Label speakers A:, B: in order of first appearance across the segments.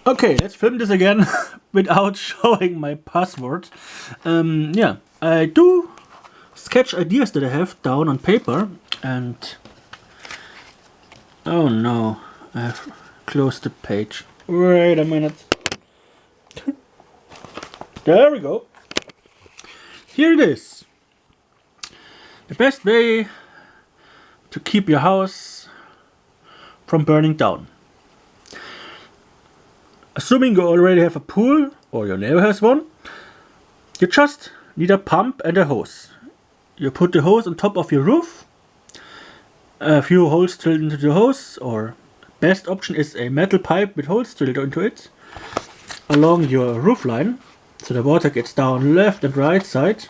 A: Okay, let's film this again without showing my password. Yeah, I do sketch ideas that I have down on paper, and oh no, I have closed the page. Wait a minute. There we go. Here it is. The best way to keep your house from burning down. Assuming you already have a pool, or your neighbor has one, you just need a pump and a hose. You put the hose on top of your roof, a few holes drilled into the hose, or best option is a metal pipe with holes drilled into it, along your roof line, so the water gets down left and right side.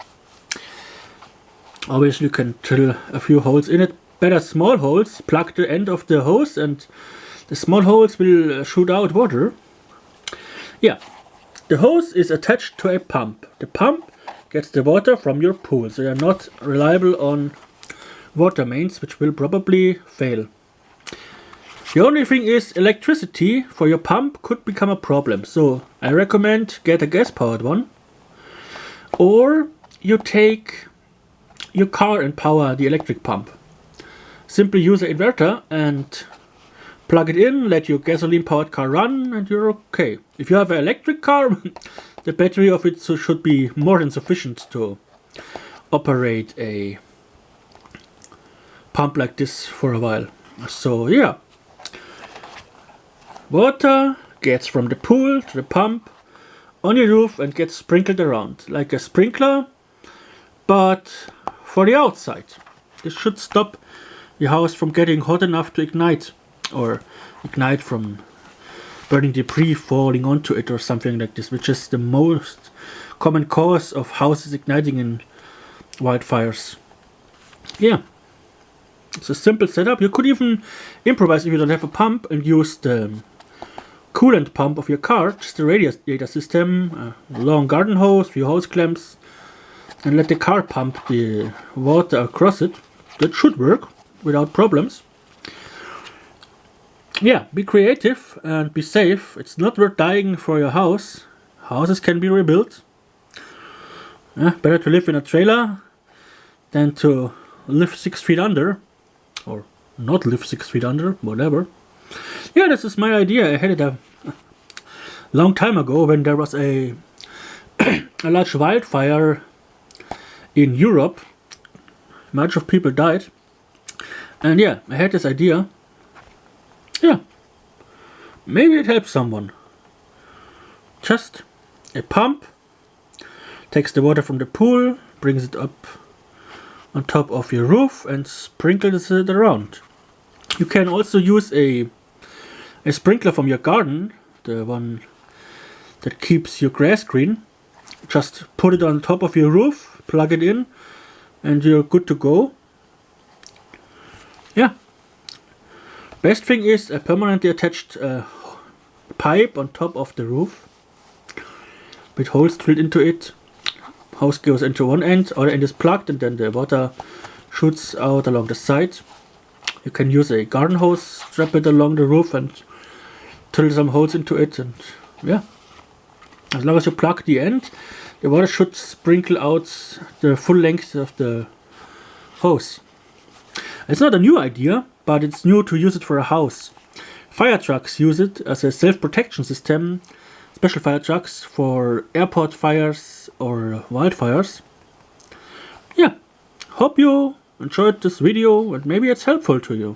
A: Obviously you can drill a few holes in it, better small holes, plug the end of the hose and the small holes will shoot out water. Yeah, the hose is attached to a pump. The pump gets the water from your pool, so you're not reliable on water mains, which will probably fail. The only thing is electricity for your pump could become a problem, so I recommend get a gas powered one, or you take your car and power the electric pump. Simply use an inverter and plug it in, let your gasoline powered car run, and you're okay. If you have an electric car, the battery of it should be more than sufficient to operate a pump like this for a while. So yeah, water gets from the pool to the pump on your roof and gets sprinkled around like a sprinkler, but for the outside. This should stop your house from getting hot enough to ignite, or ignite from burning debris falling onto it or something like this, which is the most common cause of houses igniting in wildfires. Yeah, it's a simple setup. You could even improvise if you don't have a pump and use the coolant pump of your car, just the radiator system, a long garden hose, few hose clamps, and let the car pump the water across it. That should work without problems. Yeah, be creative and be safe. It's not worth dying for your house. Houses can be rebuilt. Better to live in a trailer than to live 6 feet under, or not live 6 feet under, whatever. Yeah, this is my idea. I had it a long time ago when there was a large wildfire in Europe. Much of people died. And yeah, I had this idea. Yeah, maybe it helps someone. Just a pump takes the water from the pool, brings it up on top of your roof and sprinkles it around. You can also use a sprinkler from your garden, the one that keeps your grass green. Just put it on top of your roof, plug it in, and you're good to go. Yeah. Best thing is a permanently attached pipe on top of the roof with holes drilled into it. Hose goes into one end, other end is plugged, and then the water shoots out along the side. You can use a garden hose, strap it along the roof and drill some holes into it, and yeah, as long as you plug the end, the water should sprinkle out the full length of the hose. It's not a new idea, but it's new to use it for a house. Fire trucks use it as a self-protection system, special fire trucks for airport fires or wildfires. Yeah, hope you enjoyed this video and maybe it's helpful to you.